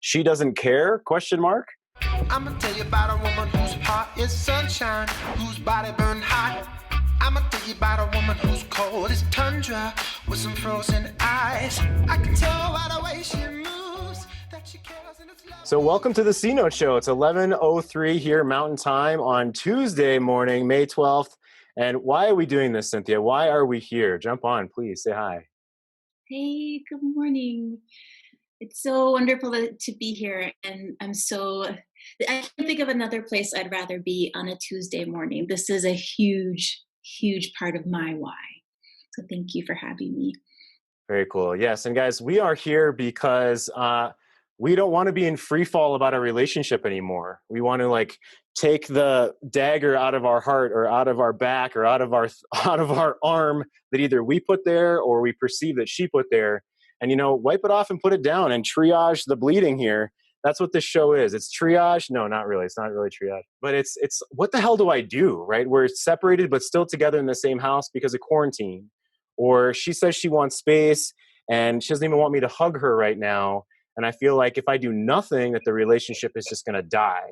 She Doesn't Care? Question mark. I'm gonna tell you about a woman whose heart is sunshine, whose body burned hot. I'm gonna tell you about a woman who's cold as tundra with some frozen eyes. I can tell by the way she moves that she cares and it's love. So welcome to the C-Note Show. It's 11:03 here Mountain Time on Tuesday morning, May 12th. And why are we doing this, Cynthia? Why are we here? Jump on, please. Say hi. Hey, good morning. It's so wonderful to be here. And I can't think of another place I'd rather be on a Tuesday morning. This is a huge, huge part of my why. So thank you for having me. Very cool. Yes. And guys, we are here because we don't want to be in free fall about a relationship anymore. We want to take the dagger out of our heart or out of our back or out of our arm that either we put there or we perceive that she put there, and wipe it off and put it down and triage the bleeding here. That's what this show is. It's triage. No, not really. It's not really triage. But it's what the hell do I do, right? We're separated but still together in the same house because of quarantine. Or she says she wants space and she doesn't even want me to hug her right now. And I feel like if I do nothing, that the relationship is just going to die.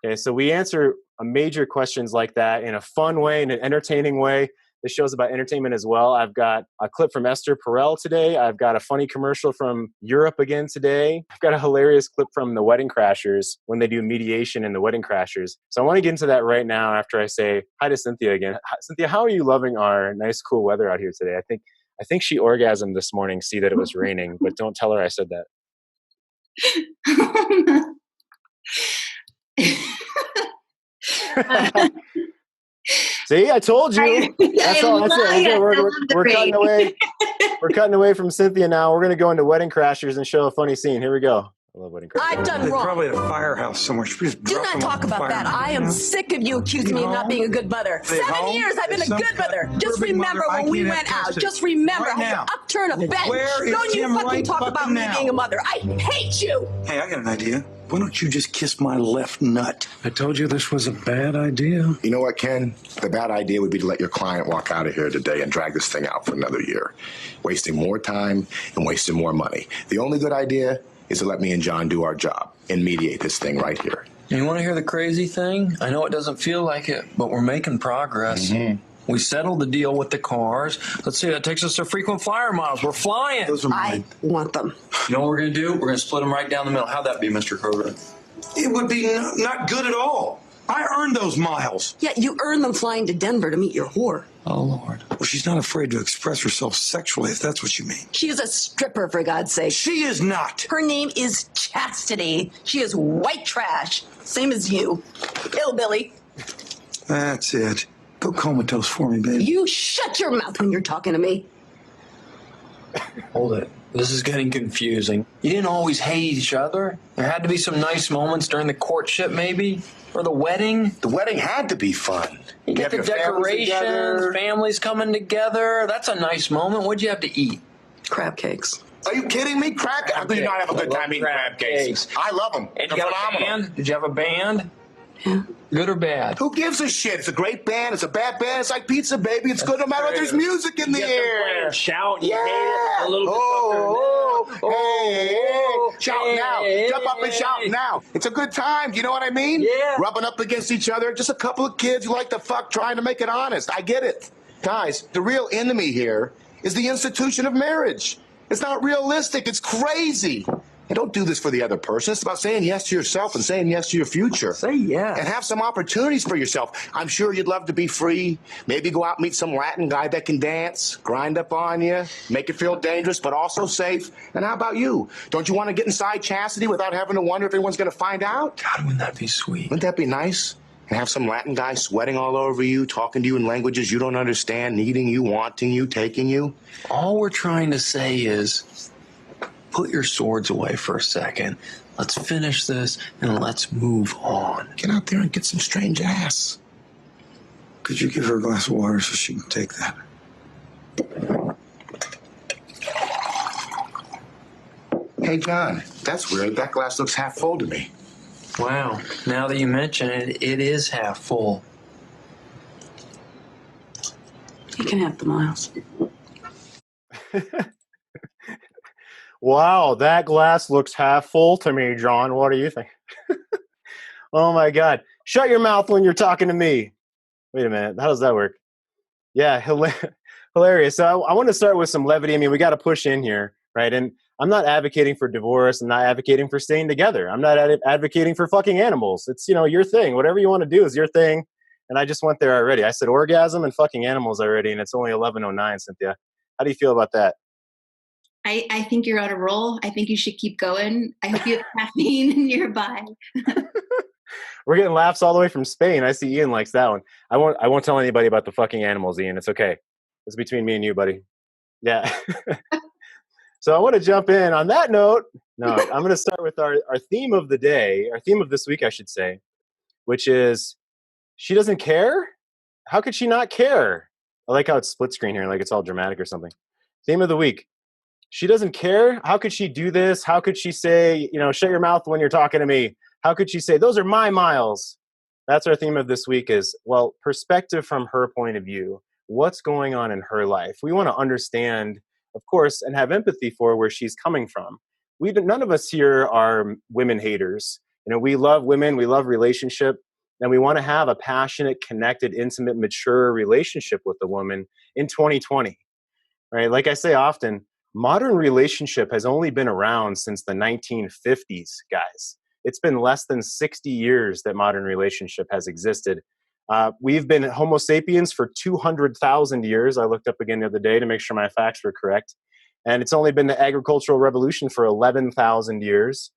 Okay, so we answer major questions like that in a fun way, in an entertaining way. This show's about entertainment as well. I've got a clip from Ester Perel today. I've got a funny commercial from Europe again today. I've got a hilarious clip from the Wedding Crashers when they do mediation in the Wedding Crashers. So I want to get into that right now after I say hi to Cynthia again. Cynthia, how are you loving our nice, cool weather out here today? I think she orgasmed this morning, see that it was raining, but don't tell her I said that. See, I told you. That's all. That's it. Okay, we're cutting away. We're cutting away from Cynthia now. We're going to go into Wedding Crashers and show a funny scene. Here we go. I love Wedding Crashers. I've done wrong. Probably at a firehouse somewhere. Do not talk about that. I am sick of you accusing me of not being a good mother. 7 years I've been a good mother. Just remember when we went out. Just remember how you upturn a bench. Don't you fucking talk about me being a mother. I hate you. Hey, I got an idea. Why don't you just kiss my left nut? I told you this was a bad idea. You know what, Ken? The bad idea would be to let your client walk out of here today and drag this thing out for another year, wasting more time and wasting more money. The only good idea is to let me and John do our job and mediate this thing right here. You want to hear the crazy thing? I know it doesn't feel like it, but we're making progress. Mm-hmm. We settled the deal with the cars. Let's see, that takes us to frequent flyer miles. We're flying. Those are mine. I want them. You know what we're going to do? We're going to split them right down the middle. How'd that be, Mr. Kroger? It would be not good at all. I earned those miles. Yeah, you earned them flying to Denver to meet your whore. Oh, Lord. Well, she's not afraid to express herself sexually, if that's what you mean. She is a stripper, for God's sake. She is not. Her name is Chastity. She is white trash. Same as you. Hillbilly. That's it. Go comatose for me, baby. You shut your mouth when you're talking to me. Hold it. This is getting confusing. You didn't always hate each other. There had to be some nice moments during the courtship, maybe, or the wedding. The wedding had to be fun. You get the decorations, families coming together. That's a nice moment. What'd you have to eat? Crab cakes. Are you kidding me? How could you not have a good time eating crab cakes? I love them. And They're you got phenomenal. a band? Did you have a band? Yeah. Good or bad? Who gives a shit? It's a great band. It's a bad band. It's like pizza, baby. It's good no matter what. There's music in the air. Shout. Yeah. A little bit. Hey. Shout now. Jump up and shout now. It's a good time. Do you know what I mean? Yeah. Rubbing up against each other. Just a couple of kids who like to fuck trying to make it honest. I get it. Guys, the real enemy here is the institution of marriage. It's not realistic. It's crazy. And don't do this for the other person. It's about saying yes to yourself and saying yes to your future. Say yes. And have some opportunities for yourself. I'm sure you'd love to be free. Maybe go out and meet some Latin guy that can dance, grind up on you, make it feel dangerous, but also safe. And how about you? Don't you want to get inside chastity without having to wonder if anyone's going to find out? God, wouldn't that be sweet? Wouldn't that be nice? And have some Latin guy sweating all over you, talking to you in languages you don't understand, needing you, wanting you, taking you? All we're trying to say is, put your swords away for a second. Let's finish this and let's move on. Get out there and get some strange ass. Could you give her a glass of water so she can take that? Hey, John, that's weird. That glass looks half full to me. Wow. Now that you mention it, it is half full. You can have the miles. Wow, that glass looks half full to me, John. What do you think? Oh my God. Shut your mouth when you're talking to me. Wait a minute. How does that work? Yeah, hilarious. So I want to start with some levity. I mean, we got to push in here, right? And I'm not advocating for divorce. I'm not advocating for staying together. I'm not advocating for fucking animals. It's, your thing. Whatever you want to do is your thing. And I just went there already. I said orgasm and fucking animals already, and it's only 11:09, Cynthia. How do you feel about that? I think you're on a roll. I think you should keep going. I hope you have caffeine nearby. We're getting laughs all the way from Spain. I see Ian likes that one. I won't tell anybody about the fucking animals, Ian. It's okay. It's between me and you, buddy. Yeah. So I want to jump in on that note. No, I'm going to start with our theme of the day, our theme of this week, I should say, which is she doesn't care? How could she not care? I like how it's split screen here, like it's all dramatic or something. Theme of the week. She doesn't care? How could she do this? How could she say, shut your mouth when you're talking to me? How could she say, those are my miles? That's our theme of this week is, well, perspective from her point of view. What's going on in her life? We want to understand, of course, and have empathy for where she's coming from. None of us here are women haters. We love women, we love relationship, and we want to have a passionate, connected, intimate, mature relationship with a woman in 2020, right? Like I say often, modern relationship has only been around since the 1950s, guys. It's been less than 60 years that modern relationship has existed. We've been Homo sapiens for 200,000 years. I looked up again the other day to make sure my facts were correct. And it's only been the agricultural revolution for 11,000 years,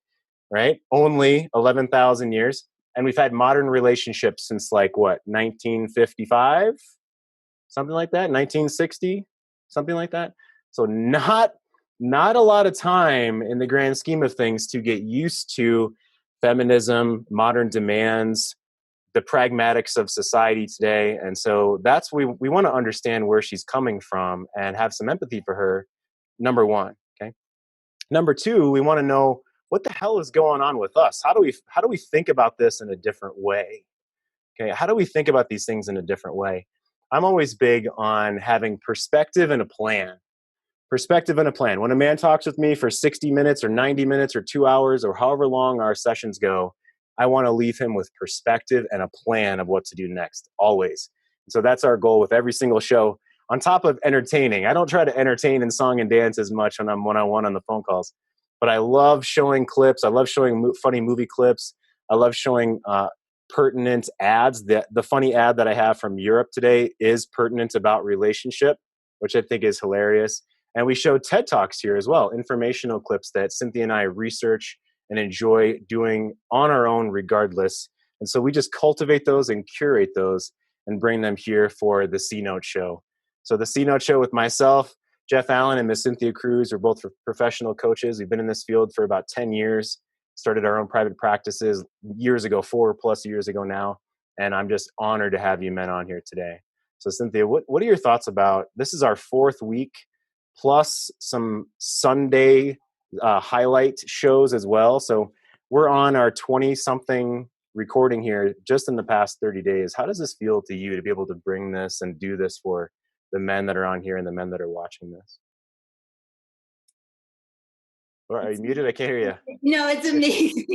right? Only 11,000 years. And we've had modern relationships since 1955? Something like that? 1960? Something like that? So not a lot of time in the grand scheme of things to get used to feminism, modern demands, the pragmatics of society today. And so that's we want to understand where she's coming from and have some empathy for her, number one. Okay. Number two, we want to know what the hell is going on with us? How do we think about this in a different way? Okay. How do we think about these things in a different way? I'm always big on having perspective and a plan. Perspective and a plan. When a man talks with me for 60 minutes or 90 minutes or 2 hours or however long our sessions go, I want to leave him with perspective and a plan of what to do next, always. So that's our goal with every single show. On top of entertaining, I don't try to entertain in song and dance as much when I'm one-on-one on the phone calls, but I love showing clips. I love showing funny movie clips. I love showing pertinent ads. The funny ad that I have from Europe today is pertinent about relationship, which I think is hilarious. And we show TED Talks here as well, informational clips that Cynthia and I research and enjoy doing on our own regardless. And so we just cultivate those and curate those and bring them here for the C-Note show. So the C-Note show with myself, Jeff Allen, and Miss Cynthia Cruz are both professional coaches. We've been in this field for about 10 years, started our own private practices years ago, 4+ years ago now. And I'm just honored to have you men on here today. So Cynthia, what are your thoughts about, this is our 4th week, plus some Sunday highlight shows as well. So we're on our 20-something recording here just in the past 30 days. How does this feel to you to be able to bring this and do this for the men that are on here and the men that are watching this? Or are you muted? I can't hear you. No, it's amazing.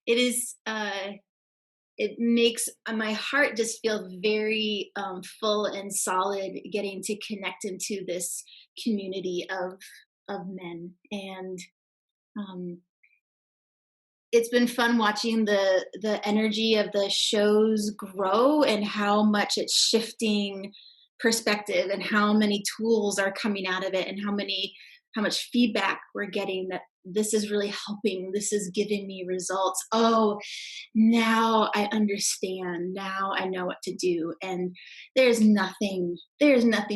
It is. It makes my heart just feel very full and solid getting to connect into this community of men. And it's been fun watching the energy of the shows grow and how much it's shifting perspective and how many tools are coming out of it and how much feedback we're getting that this is really helping. This is giving me results. Oh, now I understand. Now I know what to do. And there's nothing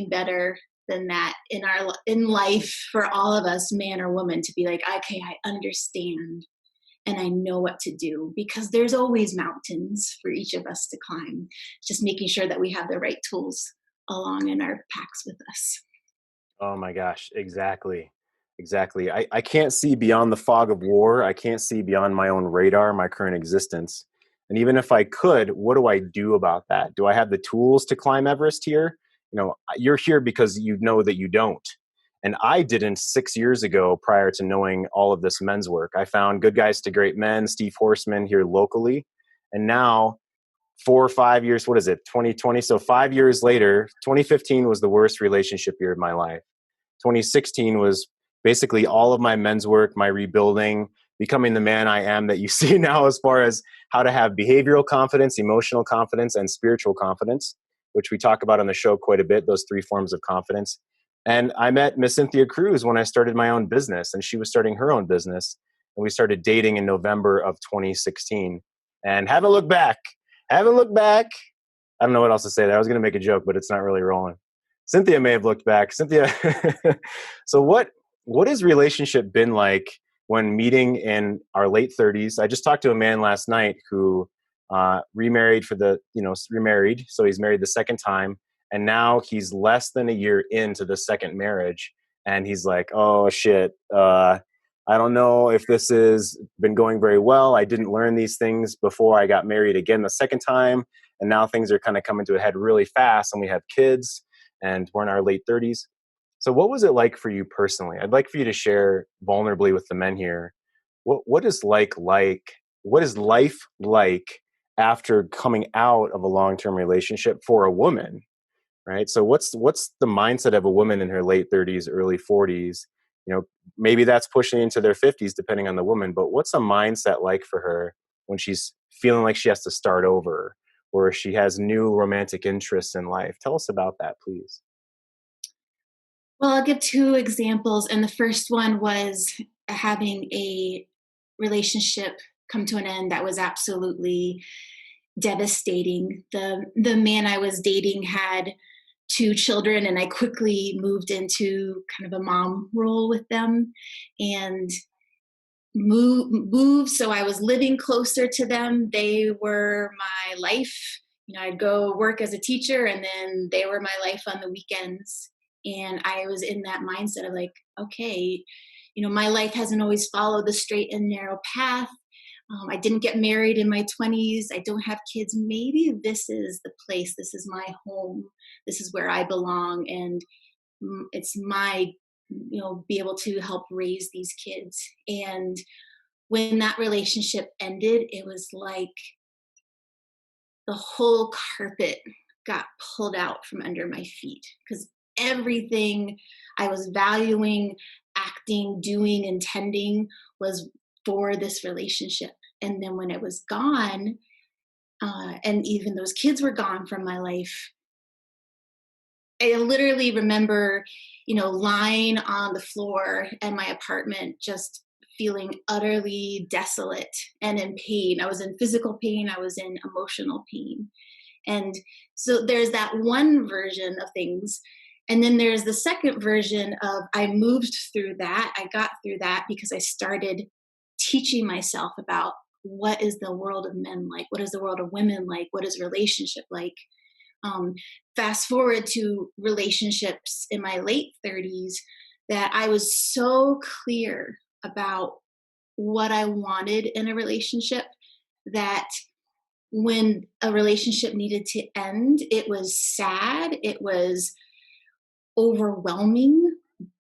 better than that in life for all of us, man or woman, to be like, okay, I understand and I know what to do, because there's always mountains for each of us to climb. Just making sure that we have the right tools along in our packs with us. Oh my gosh, exactly. I can't see beyond the fog of war. I can't see beyond my own radar, my current existence. And even if I could, what do I do about that? Do I have the tools to climb Everest here? You're here because you know that you don't. And I didn't 6 years ago prior to knowing all of this men's work. I found Good Guys to Great Men, Steve Horseman here locally. And now 4 or 5 years, what is it, 2020? So 5 years later, 2015 was the worst relationship year of my life. 2016 was basically all of my men's work, my rebuilding, becoming the man I am that you see now, as far as how to have behavioral confidence, emotional confidence, and spiritual confidence, which we talk about on the show quite a bit, those 3 forms of confidence. And I met Miss Cynthia Cruz when I started my own business, and she was starting her own business. And we started dating in November of 2016. And haven't looked back. Haven't looked back. I don't know what else to say there. I was going to make a joke, but it's not really rolling. Cynthia may have looked back. Cynthia, so what has relationship been like when meeting in our late 30s? I just talked to a man last night who remarried, so he's married the second time, and now he's less than a year into the second marriage, and he's like, oh shit, I don't know if this has been going very well. I didn't learn these things before I got married again the second time, and now things are kind of coming to a head really fast, and we have kids, and we're in our late 30s. So what was it like for you personally? I'd like for you to share vulnerably with the men here. What is life like after coming out of a long-term relationship for a woman, right? So what's the mindset of a woman in her late 30s, early 40s? Maybe that's pushing into their 50s depending on the woman, but what's a mindset like for her when she's feeling like she has to start over, or she has new romantic interests in life? Tell us about that, please. Well, I'll give 2 examples. And the first one was having a relationship come to an end that was absolutely devastating. The man I was dating had 2 children, and I quickly moved into kind of a mom role with them and moved. So I was living closer to them. They were my life. I'd go work as a teacher, and then they were my life on the weekends. And I was in that mindset of like, okay, my life hasn't always followed the straight and narrow path. I didn't get married in my 20s. I don't have kids. Maybe this is the place. This is my home. This is where I belong. And it's my, be able to help raise these kids. And when that relationship ended, it was like the whole carpet got pulled out from under my feet, because everything I was valuing, acting, doing, intending was for this relationship. And then when it was gone, and even those kids were gone from my life, I literally remember, lying on the floor in my apartment, just feeling utterly desolate and in pain. I was in physical pain. I was in emotional pain. And so there's that one version of things. And then there's the second version of I moved through that. I got through that because I started teaching myself about what is the world of men like? What is the world of women like? What is relationship like? Fast forward to relationships in my late 30s that I was so clear about what I wanted in a relationship that when a relationship needed to end, it was sad, it was overwhelming,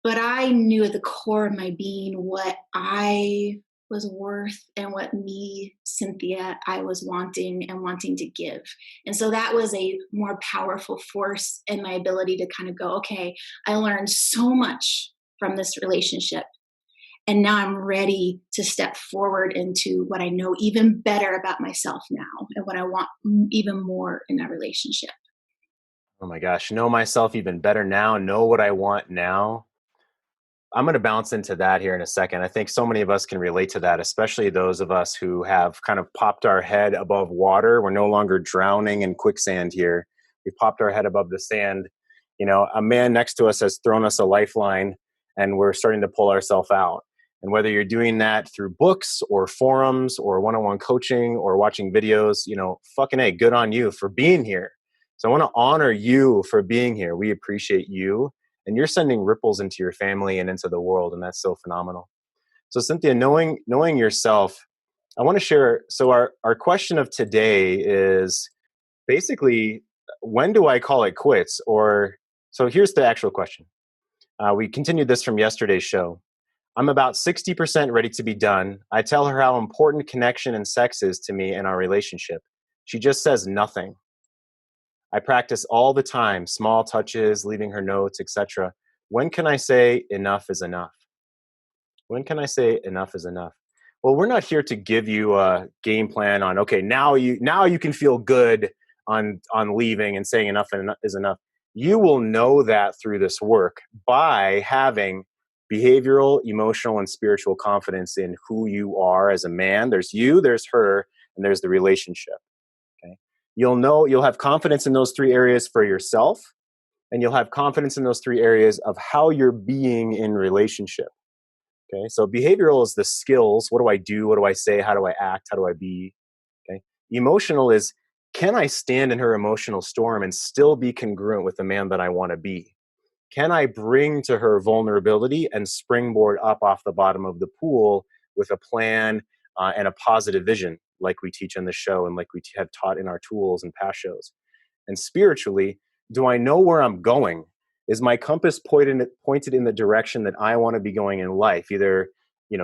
but I knew at the core of my being what I was worth and what me, Cynthia, I was wanting to give. And so that was a more powerful force in my ability to kind of go, okay, I learned so much from this relationship. And now I'm ready to step forward into what I know even better about myself now and what I want even more in a relationship. Oh my gosh, know myself even better now, know what I want now. I'm going to bounce into that here in a second. I think so many of us can relate to that, especially those of us who have kind of popped our head above water. We're no longer drowning in quicksand here. We've popped our head above the sand. A man next to us has thrown us a lifeline, and we're starting to pull ourselves out. And whether you're doing that through books or forums or one-on-one coaching or watching videos, fucking A, good on you for being here. So I want to honor you for being here. We appreciate you. And you're sending ripples into your family and into the world, and that's so phenomenal. So Cynthia, knowing yourself, I want to share, so our question of today is basically, when do I call it quits? Or, so here's the actual question. We continued this from yesterday's show. I'm about 60% ready to be done. I tell her how important connection and sex is to me in our relationship. She just says nothing. I practice all the time, small touches, leaving her notes, etc. When can I say enough is enough? When can I say enough is enough? Well, we're not here to give you a game plan on, okay, now you can feel good on leaving and saying enough is enough. You will know that through this work by having behavioral, emotional, and spiritual confidence in who you are as a man. There's you, there's her, and there's the relationship. Okay. You'll have confidence in those three areas for yourself, and you'll have confidence in those three areas of how you're being in relationship. Okay, so behavioral is the skills. What do I do? What do I say? How do I act? How do I be? Okay. Emotional is, can I stand in her emotional storm and still be congruent with the man that I want to be? Can I bring to her vulnerability and springboard up off the bottom of the pool with a plan and a positive vision, like we teach on the show and like we have taught in our tools and past shows? And spiritually, do I know where I'm going? Is my compass pointed in the direction that I want to be going in life? Either,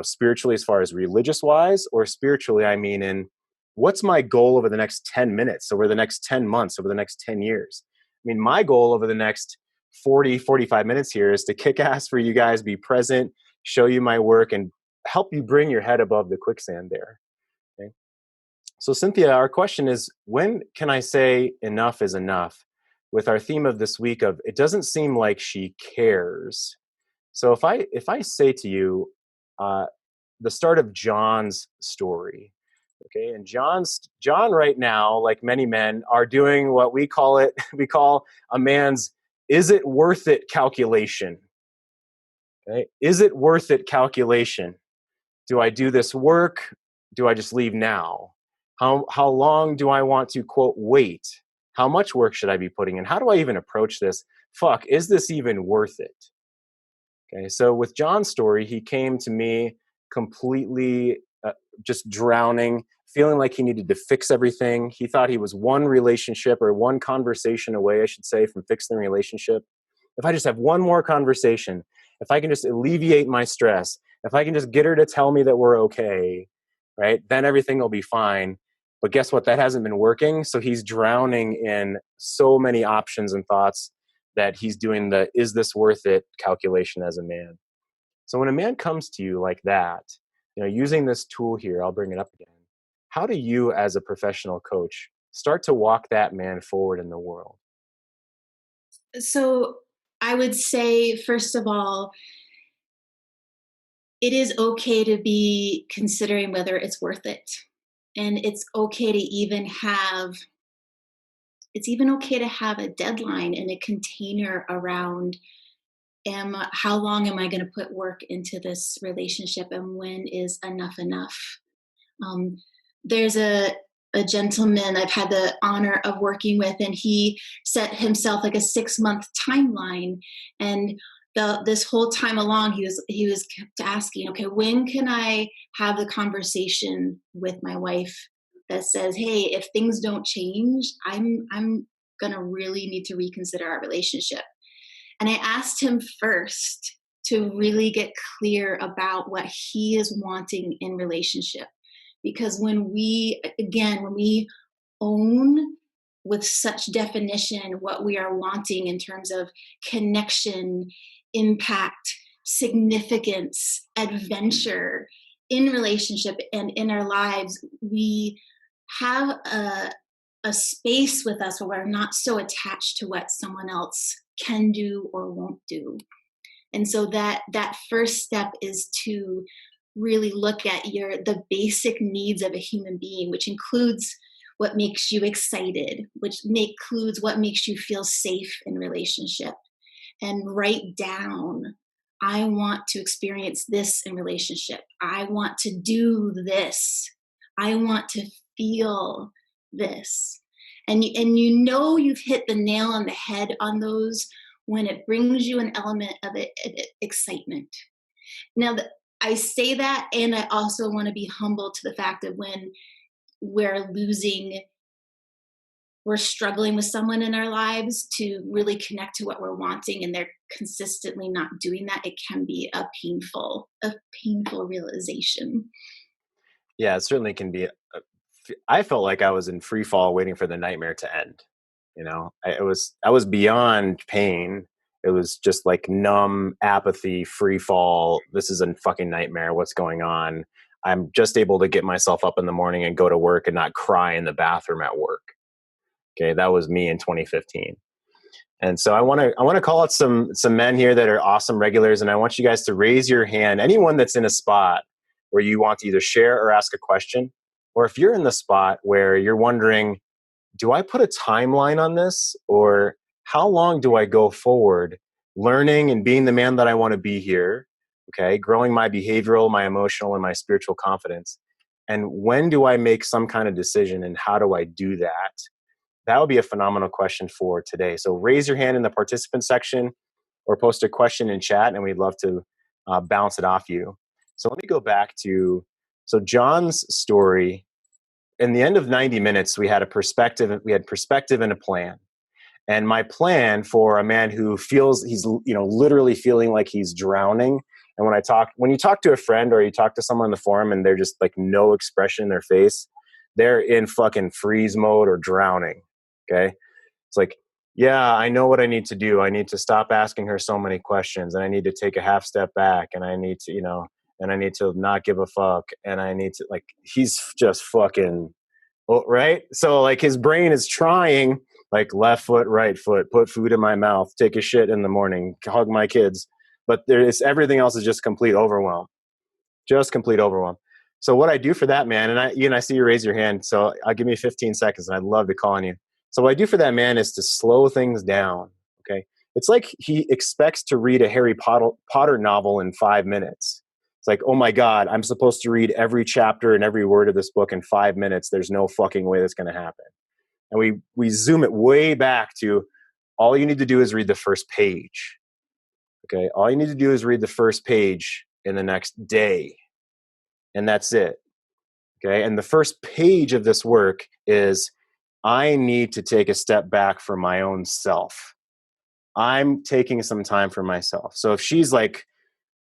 spiritually as far as religious wise, or spiritually, I mean, in what's my goal over the next 10 minutes, over the next 10 months, over the next 10 years? I mean, my goal over the next 45 minutes here is to kick ass for you guys, be present, show you my work, and help you bring your head above the quicksand there. Okay? So Cynthia, our question is, when can I say enough is enough? With our theme of this week of, it doesn't seem like she cares. So if I say to you, the start of John's story, okay, and John right now, like many men, are doing what we call a man's is it worth it calculation. Okay, is it worth it calculation? Do I do this work? Do I just leave now? How long do I want to, quote, wait? How much work should I be putting in? How do I even approach this? Fuck, is this even worth it? Okay, so with John's story, he came to me completely just drowning, feeling like he needed to fix everything. He thought he was one relationship or one conversation away, I should say, from fixing the relationship. If I just have one more conversation, if I can just alleviate my stress, if I can just get her to tell me that we're okay, right, then everything will be fine. But guess what? That hasn't been working. So he's drowning in so many options and thoughts that he's doing the is this worth it calculation as a man. So when a man comes to you like that, using this tool here, I'll bring it up again. How do you as a professional coach start to walk that man forward in the world? So I would say, first of all, it is okay to be considering whether it's worth it. And it's okay to even have a deadline and a container around how long am I going to put work into this relationship, and when is enough? There's a gentleman I've had the honor of working with, and he set himself like a 6-month timeline. And this whole time along, he was kept asking, okay, when can I have the conversation with my wife that says, hey, if things don't change, I'm gonna really need to reconsider our relationship. And I asked him first to really get clear about what he is wanting in relationship. Because when we own with such definition what we are wanting in terms of connection, impact, significance, adventure in relationship and in our lives, we have a space with us where we're not so attached to what someone else can do or won't do. And so that first step is to really look at the basic needs of a human being, which includes what makes you excited, which includes what makes you feel safe in relationship. And write down, I want to experience this in relationship. I want to do this. I want to feel this. And you've hit the nail on the head on those when it brings you an element of excitement. Now, I say that, and I also want to be humble to the fact of when we're losing we're struggling with someone in our lives to really connect to what we're wanting, and they're consistently not doing that, it can be a painful realization. Yeah, it certainly can be. I felt like I was in free fall waiting for the nightmare to end. You know, I was beyond pain. It was just like numb apathy, free fall. This is a fucking nightmare. What's going on? I'm just able to get myself up in the morning and go to work and not cry in the bathroom at work. Okay, that was me in 2015. And so I want to call out some men here that are awesome regulars, and I want you guys to raise your hand. Anyone that's in a spot where you want to either share or ask a question, or if you're in the spot where you're wondering, do I put a timeline on this, or how long do I go forward learning and being the man that I want to be here? Okay, growing my behavioral, my emotional, and my spiritual confidence. And when do I make some kind of decision, and how do I do that? That would be a phenomenal question for today. So raise your hand in the participant section or post a question in chat, and we'd love to bounce it off you. So let me go back to, so John's story. In the end of 90 minutes, we had perspective and a plan. And my plan for a man who feels he's, literally feeling like he's drowning. And when you talk to a friend or you talk to someone in the forum and they're just like no expression in their face, they're in fucking freeze mode or drowning. Okay. It's like, yeah, I know what I need to do. I need to stop asking her so many questions, and I need to take a half step back, and I need to, and I need to not give a fuck. And I need to, like, he's just fucking, right? So like his brain is trying, like, left foot, right foot, put food in my mouth, take a shit in the morning, hug my kids. But everything else is just complete overwhelm. So what I do for that man, and I see you raise your hand, so I'll give me 15 seconds, and I'd love to call on you. So what I do for that man is to slow things down. Okay, it's like he expects to read a Harry Potter novel in 5 minutes. It's like, oh my God, I'm supposed to read every chapter and every word of this book in 5 minutes. There's no fucking way that's going to happen. And we zoom it way back to, all you need to do is read the first page. Okay, all you need to do is read the first page in the next day. And that's it. Okay. And the first page of this work is, I need to take a step back for my own self. I'm taking some time for myself. So if she's like,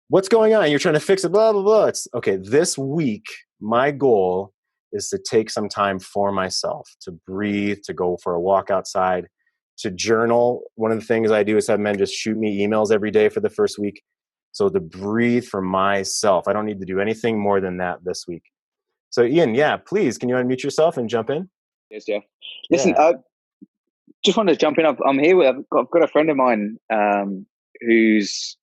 what's going on? You're trying to fix it, blah, blah, blah. It's okay. This week, my goal is to take some time for myself, to breathe, to go for a walk outside, to journal. One of the things I do is have men just shoot me emails every day for the first week. So to breathe for myself. I don't need to do anything more than that this week. So Ian, yeah, please, can you unmute yourself and jump in? Yes, Jeff. Listen, I just wanted to jump in. I'm here with, I've got a friend of mine who's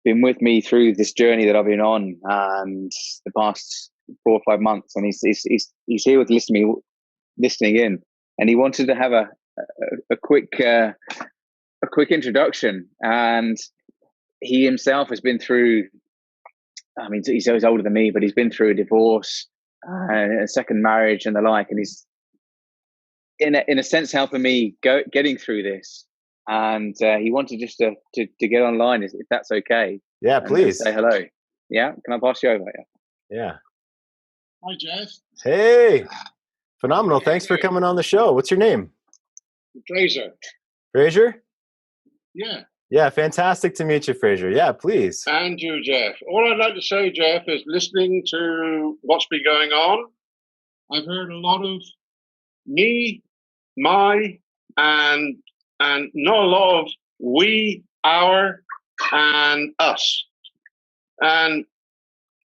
been with me through this journey that I've been on and the past 4 or 5 months, and he's here with listening in, and he wanted to have a quick introduction. And he himself has been through, I mean, he's older than me, but he's been through a divorce, a second marriage, and the like, and he's in a sense helping me getting through this. And he wanted just to get online, if that's okay. Yeah, please say hello. Yeah, can I pass you over? Yeah. Hi, Jeff. Hey, phenomenal. Thanks for coming on the show. What's your name? Fraser. Fraser? Yeah. Yeah, fantastic to meet you, Fraser. Yeah, please. And you, Jeff. All I'd like to say, Jeff, is listening to what's been going on, I've heard a lot of me, my, and not a lot of we, our, and us. And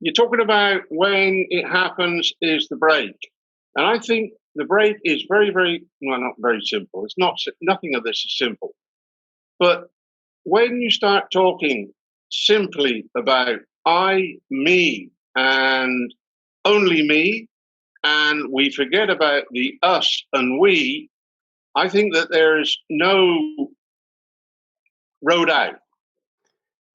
you're talking about when it happens is the break. And I think the break is very, very, well, not very simple. It's not, nothing of this is simple. But when you start talking simply about I, me, and only me, and we forget about the us and we, I think that there's no road out.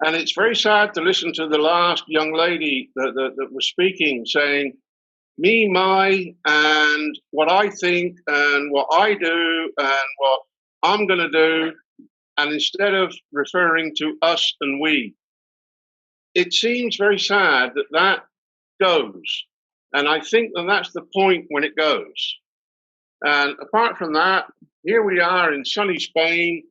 And it's very sad to listen to the last young lady that was speaking, saying, me, my, and what I think, and what I do, and what I'm going to do. And instead of referring to us and we, it seems very sad that goes. And I think that that's the point when it goes. And apart from that, here we are in sunny Spain.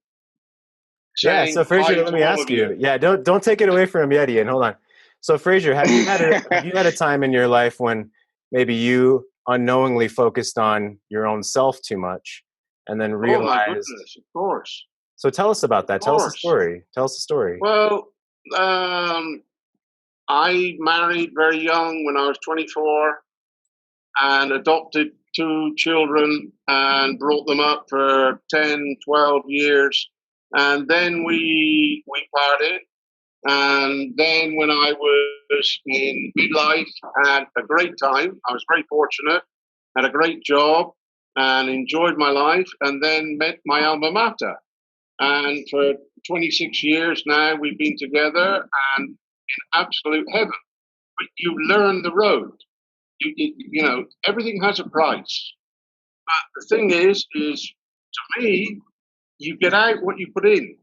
Yeah. So Fraser, let me ask you. Yeah, don't take it away from him yet, Ian. Hold on. So Fraser, have you had a time in your life when maybe you unknowingly focused on your own self too much, and then realized? Oh my goodness, of course. So tell us about that. Tell us a story. Tell us a story. Well, I married very young when I was 24 and adopted 2 children and brought them up for 10, 12 years. And then we parted. And then when I was in midlife, I had a great time. I was very fortunate, had a great job and enjoyed my life, and then met my alma mater. And for 26 years now, we've been together and in absolute heaven. But you learn the road. You know, everything has a price. But the thing is to me, you get out what you put in.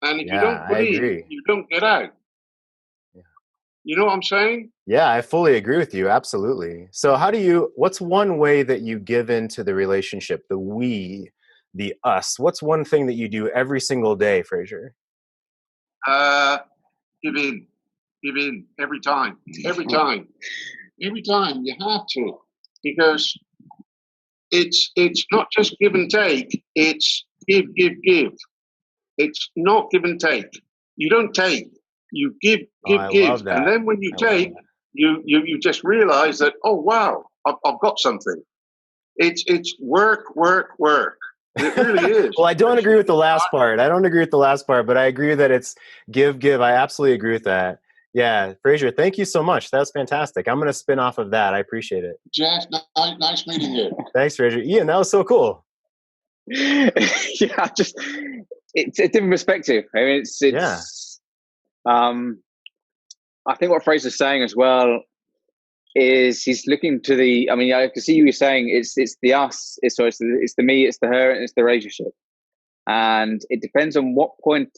And if you don't put in, you don't get out. Yeah. You know what I'm saying? Yeah, I fully agree with you. Absolutely. So what's one way that you give into the relationship, the we, the us? What's one thing that you do every single day, Fraser? Give in every time. Every time you have to, because it's not just give and take, it's give. It's not give and take. You don't take, you give. And then when you take, you just realize that, oh wow, I've got something. It's work. It really is. Well, I don't agree with the last part. But I agree that it's give. I absolutely agree with that. Yeah, Fraser, thank you so much. That's fantastic. I'm going to spin off of that. I appreciate it. Jeff, nice meeting you. Thanks, Fraser. Ian, that was so cool. Yeah, it's a different perspective. I mean, I think what Fraser's saying as well is he's looking to the. I mean, I can see you were saying it's the us. It's the me. It's the her. And it's the relationship. And it depends on what point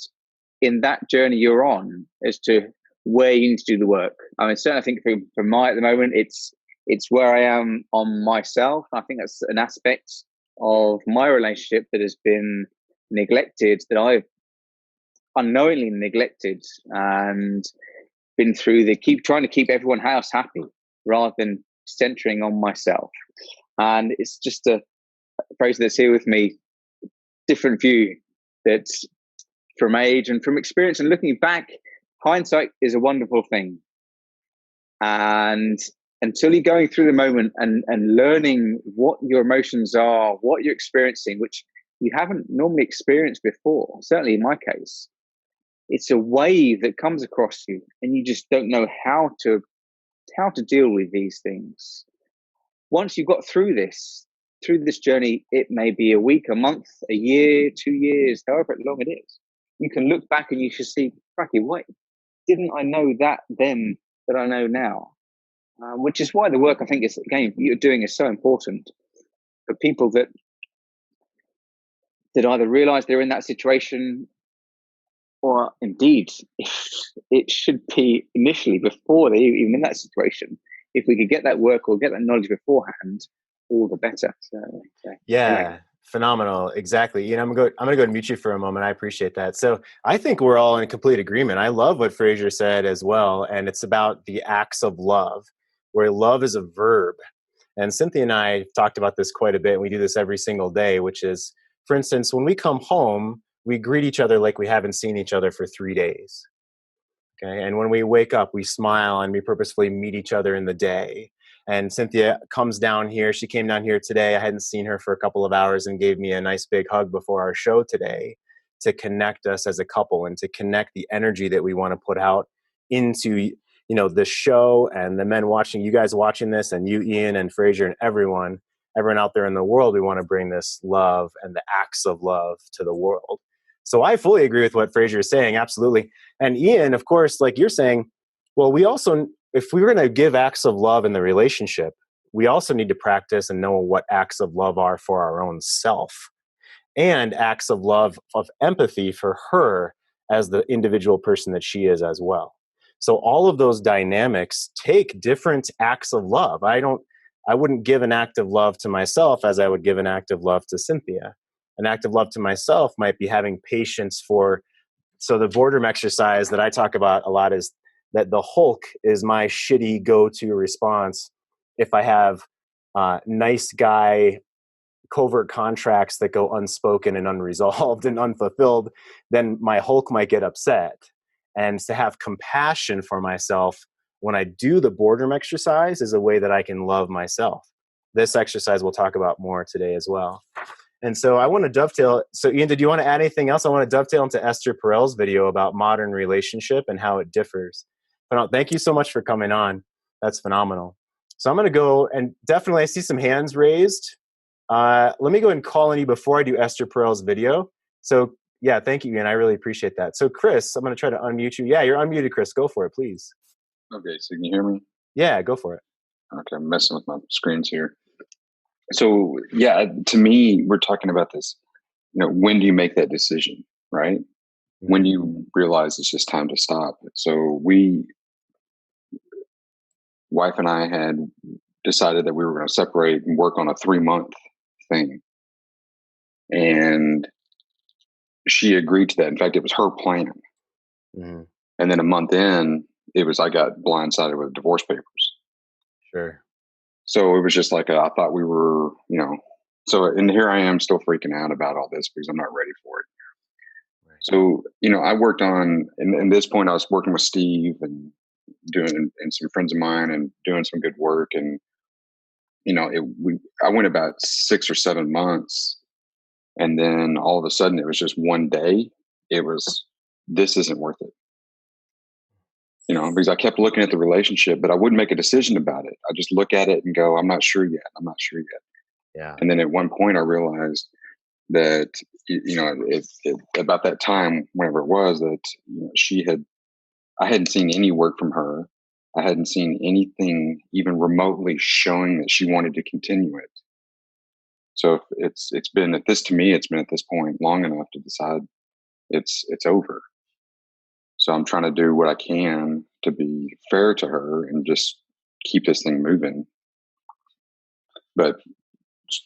in that journey you're on as to where you need to do the work. I mean, certainly I think for my at the moment, it's where I am on myself. I think that's an aspect of my relationship that has been neglected, that I've unknowingly neglected, and been through trying to keep everyone else happy rather than centering on myself. And it's just a phrase that's here with me, different view that's from age and from experience and looking back. Hindsight is a wonderful thing. And until you're going through the moment and learning what your emotions are, what you're experiencing, which you haven't normally experienced before, certainly in my case, it's a wave that comes across you and you just don't know how to deal with these things. Once you've got through this journey, it may be a week, a month, a year, 2 years, however long it is. You can look back and you should see, cracky, wait, didn't I know that then that I know now? Which is why the work I think you're doing is so important for people that either realize they're in that situation, or indeed, if it should be initially before they're even in that situation. If we could get that work or get that knowledge beforehand, all the better. So anyway. Phenomenal. Exactly. You know, I'm going to go and mute you for a moment. I appreciate that. So I think we're all in complete agreement. I love what Fraser said as well. And it's about the acts of love, where love is a verb. And Cynthia and I talked about this quite a bit. And we do this every single day, which is, for instance, when we come home, we greet each other like we haven't seen each other for 3 days. Okay. And when we wake up, we smile and we purposefully meet each other in the day. And Cynthia comes down here. She came down here today. I hadn't seen her for a couple of hours and gave me a nice big hug before our show today to connect us as a couple and to connect the energy that we want to put out into, you know, the show and the men watching, you guys watching this, and you, Ian, and Fraser, and everyone out there in the world. We want to bring this love and the acts of love to the world. So I fully agree with what Fraser is saying. Absolutely. And Ian, of course, like you're saying, well, we also, if we were going to give acts of love in the relationship, we also need to practice and know what acts of love are for our own self, and acts of love, of empathy for her as the individual person that she is as well. So all of those dynamics take different acts of love. I wouldn't give an act of love to myself as I would give an act of love to Cynthia. An act of love to myself might be having patience for, so the boredom exercise that I talk about a lot is that the Hulk is my shitty go-to response. If I have nice guy covert contracts that go unspoken and unresolved and unfulfilled, then my Hulk might get upset. And to have compassion for myself when I do the boredom exercise is a way that I can love myself. This exercise we'll talk about more today as well. And so I want to dovetail. So Ian, did you want to add anything else? I want to dovetail into Ester Perel's video about modern relationship and how it differs. But thank you so much for coming on. That's phenomenal. So I'm going to go, and definitely I see some hands raised. Let me go and call on you before I do Ester Perel's video. So yeah, thank you, Ian. I really appreciate that. So Chris, I'm going to try to unmute you. Yeah, you're unmuted, Chris. Go for it, please. Okay, so can you hear me? Yeah, go for it. Okay, I'm messing with my screens here. So yeah, to me, we're talking about this, when do you make that decision, right? When you realize it's just time to stop. So wife and I had decided that we were going to separate and work on a 3-month thing. And she agreed to that. In fact, it was her plan. Mm-hmm. And then a month in, I got blindsided with divorce papers. Sure. So it was just like, I thought we were, and here I am still freaking out about all this because I'm not ready for it. Right. So, I worked on, and at this point I was working with Steve and some friends of mine and doing some good work. And, I went about 6 or 7 months, and then all of a sudden it was just one day. This isn't worth it. Because I kept looking at the relationship, but I wouldn't make a decision about it. I just look at it and go, I'm not sure yet. Yeah. And then at one point I realized that, about that time, whenever it was, that, I hadn't seen any work from her. I hadn't seen anything even remotely showing that she wanted to continue it. So it's been at this point long enough to decide it's over. So I'm trying to do what I can to be fair to her and just keep this thing moving. But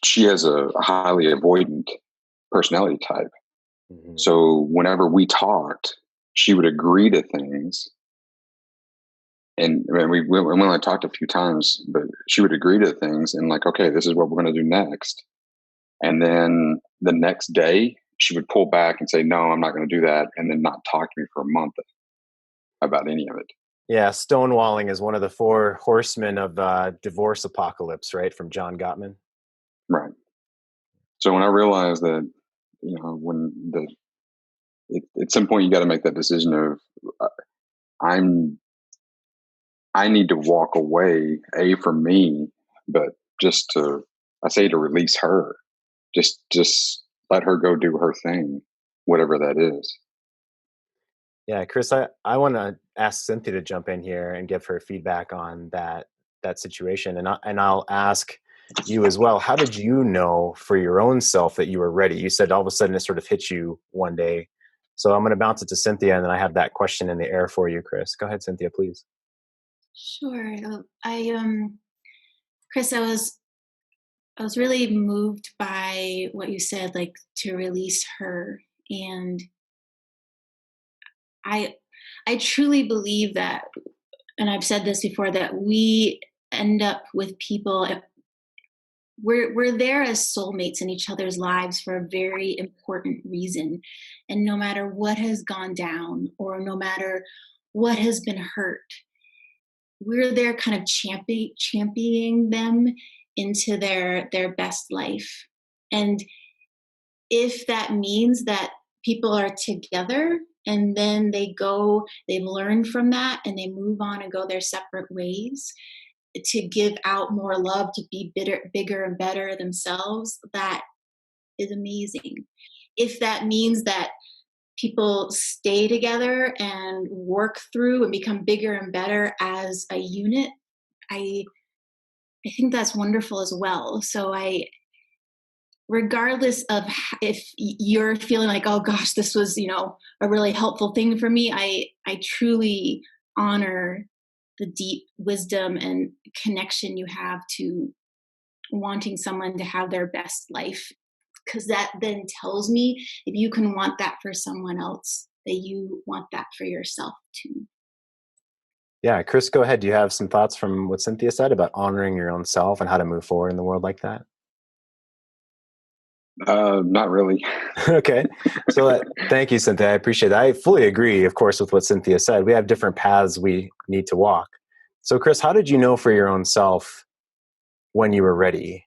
she has a highly avoidant personality type. Mm-hmm. So whenever we talked, she would agree to things. And we only talked a few times, but she would agree to things and like, okay, this is what we're going to do next. And then the next day she would pull back and say, no, I'm not going to do that. And then not talk to me for a month about any of it. Yeah. Stonewalling is one of the 4 horsemen of divorce apocalypse, right? From John Gottman. Right. So when I realized that, at some point you got to make that decision of, I need to walk away, from me, but to release her, just let her go do her thing, whatever that is. Yeah, Chris, I want to ask Cynthia to jump in here and give her feedback on that situation. And I'll ask you as well. How did you know for your own self that you were ready? You said all of a sudden it sort of hit you one day. So I'm going to bounce it to Cynthia, and then I have that question in the air for you, Chris. Go ahead, Cynthia, please. Sure. Chris, I was really moved by what you said, like to release her. And I truly believe that, and I've said this before, that we end up with people, we're there as soulmates in each other's lives for a very important reason. And no matter what has gone down or no matter what has been hurt, we're there kind of championing them into their best life. And if that means that people are together and then they've learned from that and they move on and go their separate ways to give out more love, to be bigger and better themselves, that is amazing. If that means that people stay together and work through and become bigger and better as a unit, I think that's wonderful as well. So regardless of if you're feeling like, oh gosh, this was, a really helpful thing for me, I truly honor the deep wisdom and connection you have to wanting someone to have their best life, because that then tells me if you can want that for someone else, that you want that for yourself too. Yeah, Chris, go ahead. Do you have some thoughts from what Cynthia said about honoring your own self and how to move forward in the world like that? Not really. Okay. So thank you, Cynthia. I appreciate that. I fully agree, of course, with what Cynthia said. We have different paths we need to walk. So, Chris, how did you know for your own self when you were ready?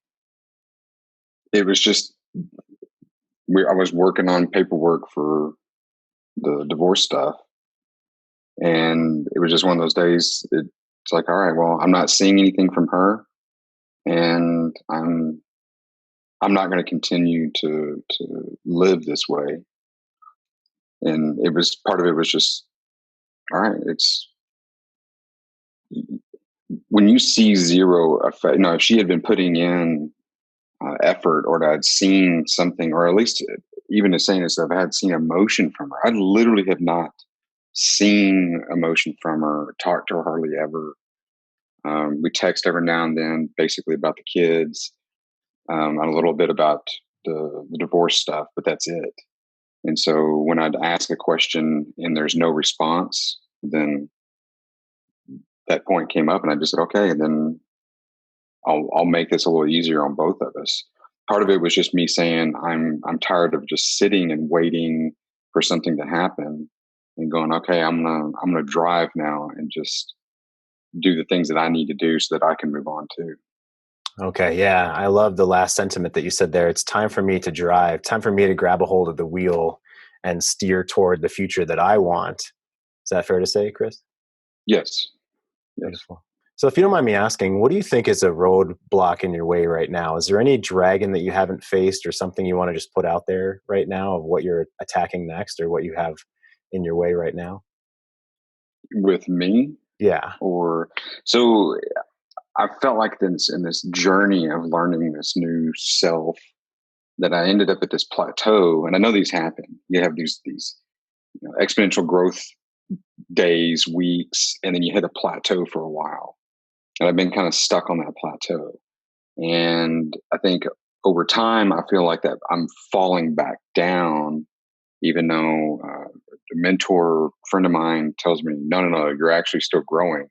It was just, I was working on paperwork for the divorce stuff. And it was just one of those days. It's like, all right, well, I'm not seeing anything from her, and I'm not going to continue to live this way. And it was, part of it was just, all right, it's, when you see zero effect, if she had been putting in effort, or I'd seen something, or at least even as saying this, I've had seen emotion from her. I literally have not seen emotion from her, talked to her hardly ever. We text every now and then, basically about the kids, and a little bit about the divorce stuff, but that's it. And so when I'd ask a question and there's no response, then that point came up, and I just said, okay, and then I'll make this a little easier on both of us. Part of it was just me saying, I'm tired of just sitting and waiting for something to happen, and going, okay, I'm gonna drive now and just do the things that I need to do so that I can move on too. Okay, yeah, I love the last sentiment that you said there. It's time for me to drive, time for me to grab a hold of the wheel and steer toward the future that I want. Is that fair to say, Chris? Yes. Beautiful. So if you don't mind me asking, what do you think is a roadblock in your way right now? Is there any dragon that you haven't faced, or something you want to just put out there right now of what you're attacking next, or what you have in your way right now? With me? Yeah. Or, so I felt like in this journey of learning this new self, that I ended up at this plateau. And I know these happen. You have these exponential growth days, weeks, and then you hit a plateau for a while. And I've been kind of stuck on that plateau. And I think over time, I feel like that I'm falling back down, even though a mentor friend of mine tells me, no, you're actually still growing.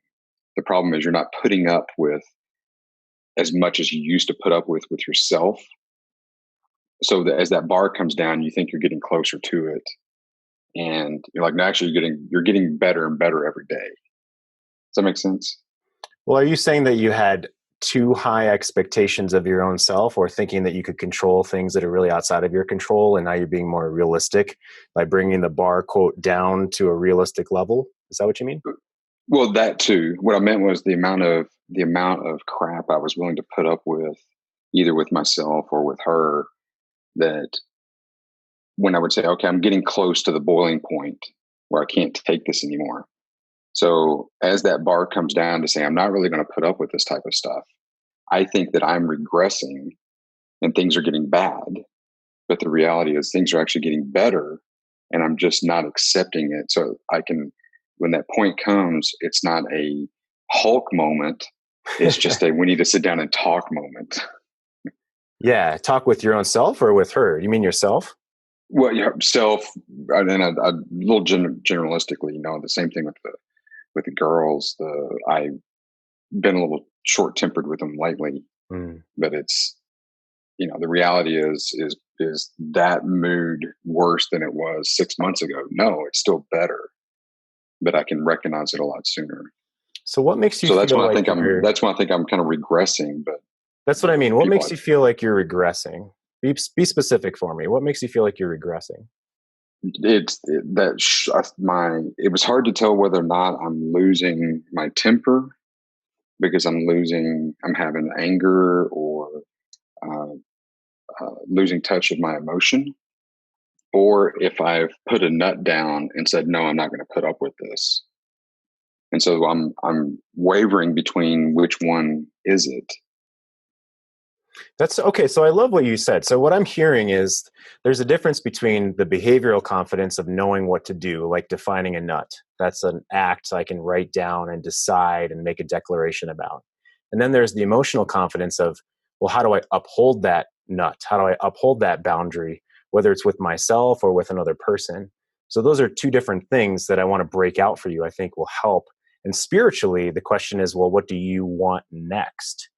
The problem is you're not putting up with as much as you used to put up with yourself. So that as that bar comes down, you think you're getting closer to it, and you're like, no, actually, you're getting better and better every day. Does that make sense? Well, are you saying that you had too high expectations of your own self, or thinking that you could control things that are really outside of your control, and now you're being more realistic by bringing the bar, quote, down to a realistic level? Is that what you mean? Well, that too. What I meant was the amount of crap I was willing to put up with, either with myself or with her, that when I would say, okay, I'm getting close to the boiling point where I can't take this anymore. So as that bar comes down to say, I'm not really going to put up with this type of stuff, I think that I'm regressing and things are getting bad. But the reality is things are actually getting better, and I'm just not accepting it. So when that point comes, it's not a Hulk moment. It's just we need to sit down and talk moment. Yeah. Talk with your own self or with her? You mean yourself? Well, self, and a little generalistically, the same thing with the girls. I've been a little short tempered with them lately, but it's, the reality is that mood worse than it was 6 months ago? No, it's still better, but I can recognize it a lot sooner. So what makes you feel that's when like I think I'm kind of regressing, but that's what I mean. What makes you feel like you're regressing? Be specific for me. What makes you feel like you're regressing? It was hard to tell whether or not I'm losing my temper because I'm having anger, or losing touch of my emotion, or if I've put a nut down and said, no, I'm not going to put up with this. And so I'm wavering between which one is it. That's okay. So I love what you said. So what I'm hearing is there's a difference between the behavioral confidence of knowing what to do, like defining a nut. That's an act I can write down and decide and make a declaration about. And then there's the emotional confidence of well, how do I uphold that nut? How do I uphold that boundary, whether it's with myself or with another person? So those are two different things that I want to break out for you, I think will help. And spiritually, the question is, well, what do you want next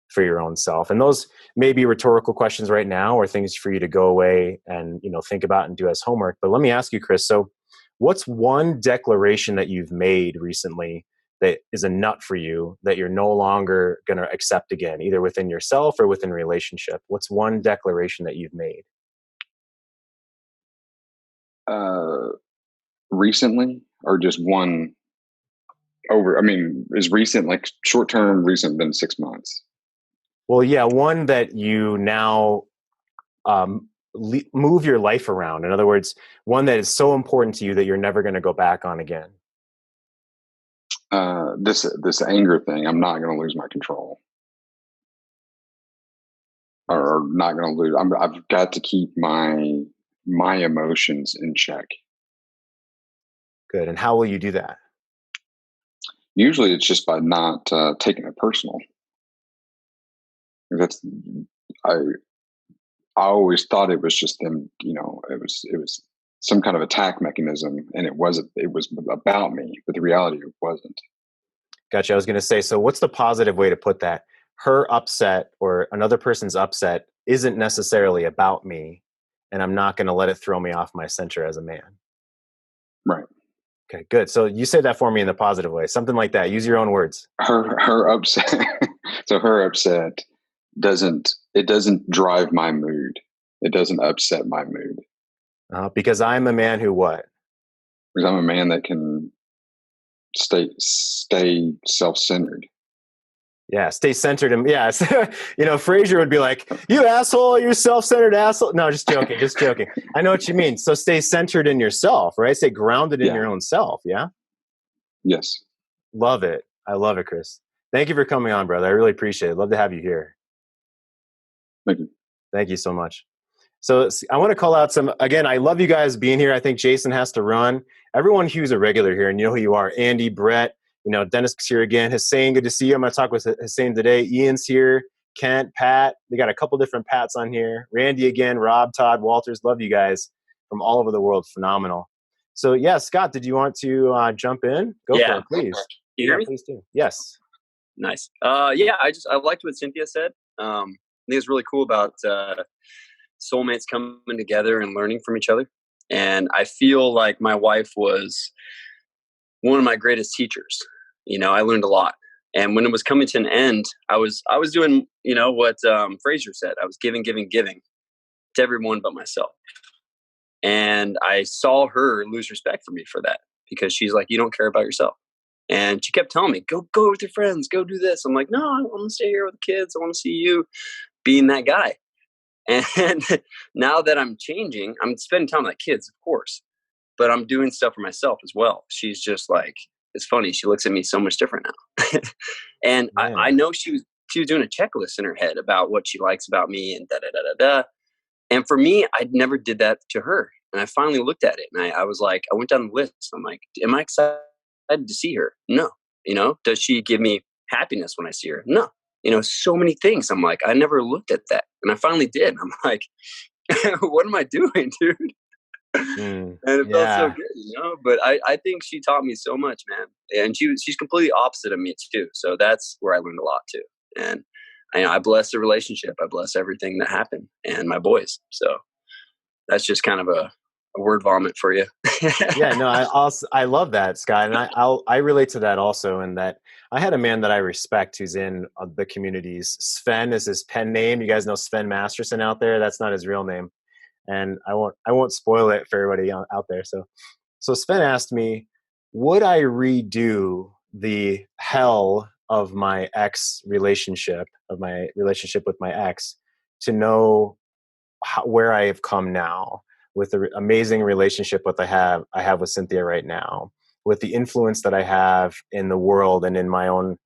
for your own self? And those may be rhetorical questions right now, or things for you to go away and, think about and do as homework. But let me ask you, Chris, so what's one declaration that you've made recently that is a nut for you that you're no longer going to accept again, either within yourself or within relationship? What's one declaration that you've made? Recently, or just one over? I mean, is recent like short term? Recent than 6 months? Well, yeah, one that you now move your life around. In other words, one that is so important to you that you're never going to go back on again. This anger thing. I'm not going to lose my control, or not going to lose. I've got to keep my emotions in check. Good. And how will you do that? Usually, it's just by not taking it personal. I always thought it was just them. It was some kind of attack mechanism, and it wasn't. It was about me, but the reality it wasn't. Gotcha. I was going to say, so what's the positive way to put that? Her upset or another person's upset isn't necessarily about me, and I'm not going to let it throw me off my center as a man. Right. Okay, good. So you say that for me in the positive way, something like that. Use your own words. Her upset. So her upset doesn't drive my mood. It doesn't upset my mood. Because I'm a man who what? Because I'm a man that can stay self-centered. Yeah, stay centered. And yeah, Frasier would be like, "You asshole, you self-centered asshole." No, just joking, just joking. I know what you mean. So stay centered in yourself, right? Stay grounded in your own self. Yeah. Yes. Love it. I love it, Chris. Thank you for coming on, brother. I really appreciate it. Love to have you here. Thank you. Thank you so much. So I want to call out again, I love you guys being here. I think Jason has to run. Everyone who's a regular here, and you know who you are. Andy, Brett, Dennis is here again. Hussein, good to see you. I'm going to talk with Hussein today. Ian's here. Kent, Pat. We got a couple different Pats on here. Randy again, Rob, Todd, Walters. Love you guys from all over the world. Phenomenal. So yeah, Scott, did you want to jump in? Go for it, please. Can you hear me? Please do. Yes. Nice. I liked what Cynthia said. I think it's really cool about soulmates coming together and learning from each other. And I feel like my wife was one of my greatest teachers. I learned a lot. And when it was coming to an end, I was doing, what Frasier said. I was giving to everyone but myself. And I saw her lose respect for me for that, because she's like, you don't care about yourself. And she kept telling me, go with your friends, go do this. I'm like, no, I want to stay here with the kids. I want to see you being that guy. And now that I'm changing, I'm spending time with my kids, of course, but I'm doing stuff for myself as well. She's just like, it's funny. She looks at me so much different now. And I know she was doing a checklist in her head about what she likes about me and da-da-da-da-da. And for me, I never did that to her. And I finally looked at it and I was like, I went down the list. I'm like, am I excited to see her? No. Does she give me happiness when I see her? No. So many things. I'm like, I never looked at that. And I finally did. I'm like, what am I doing, dude? And it felt so good, But I think she taught me so much, man. And she's completely opposite of me too. So that's where I learned a lot too. And I bless the relationship. I bless everything that happened and my boys. So that's just kind of a word vomit for you. Yeah, no, I love that, Scott, and I relate to that also. In that I had a man that I respect who's in the communities. Sven is his pen name. You guys know Sven Masterson out there. That's not his real name, and I won't spoil it for everybody out there. So Sven asked me, would I redo the hell of my relationship with my ex, to know where I have come now, with the amazing relationship I have with Cynthia right now, with the influence that I have in the world and in my own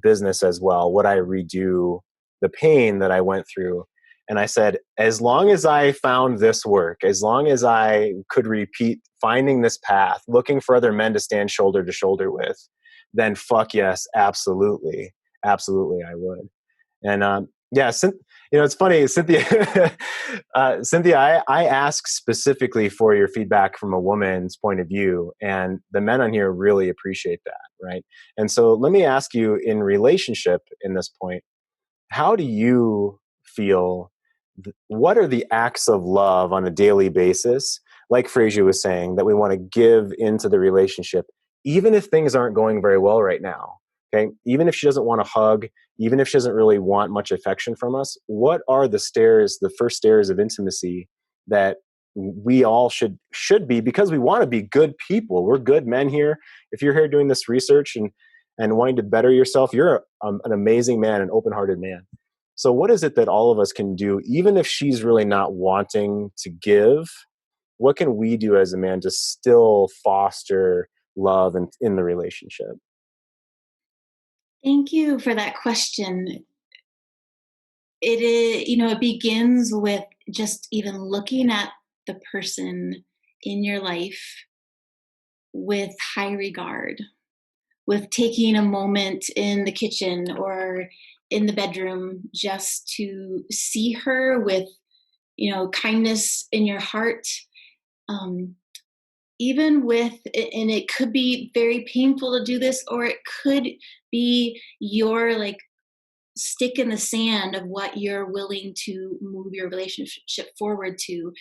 business as well. Would I redo the pain that I went through? And I said, as long as I found this work, as long as I could repeat finding this path, looking for other men to stand shoulder to shoulder with, then fuck yes, absolutely. Absolutely I would. And Yeah, it's funny, Cynthia. Cynthia, I ask specifically for your feedback from a woman's point of view, and the men on here really appreciate that, right? And so, let me ask you, in relationship, in this point, how do you feel? What are the acts of love on a daily basis, like Frazier was saying, that we want to give into the relationship, even if things aren't going very well right now? Okay, even if she doesn't want to hug, even if she doesn't really want much affection from us, what are the first stairs of intimacy that we all should be, because we want to be good people. We're good men here. If you're here doing this research and wanting to better yourself, you're an amazing man, an open-hearted man. So what is it that all of us can do, even if she's really not wanting to give? What can we do as a man to still foster love in the relationship? Thank you for that question. It is, it begins with just even looking at the person in your life with high regard, with taking a moment in the kitchen or in the bedroom just to see her with, kindness in your heart. Even with, and it could be very painful to do this, or it could be your like stick in the sand of what you're willing to move your relationship forward to,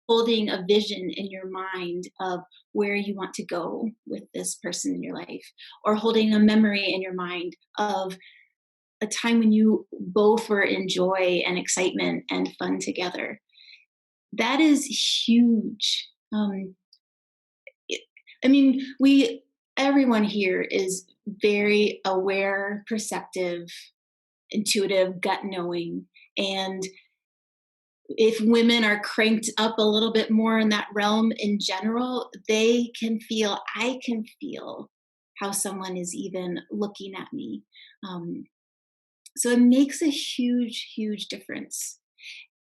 holding a vision in your mind of where you want to go with this person in your life, or holding a memory in your mind of a time when you both were in joy and excitement and fun together. That is huge. Everyone here is very aware, perceptive, intuitive, gut knowing. And if women are cranked up a little bit more in that realm in general, I can feel how someone is even looking at me. So it makes a huge, huge difference.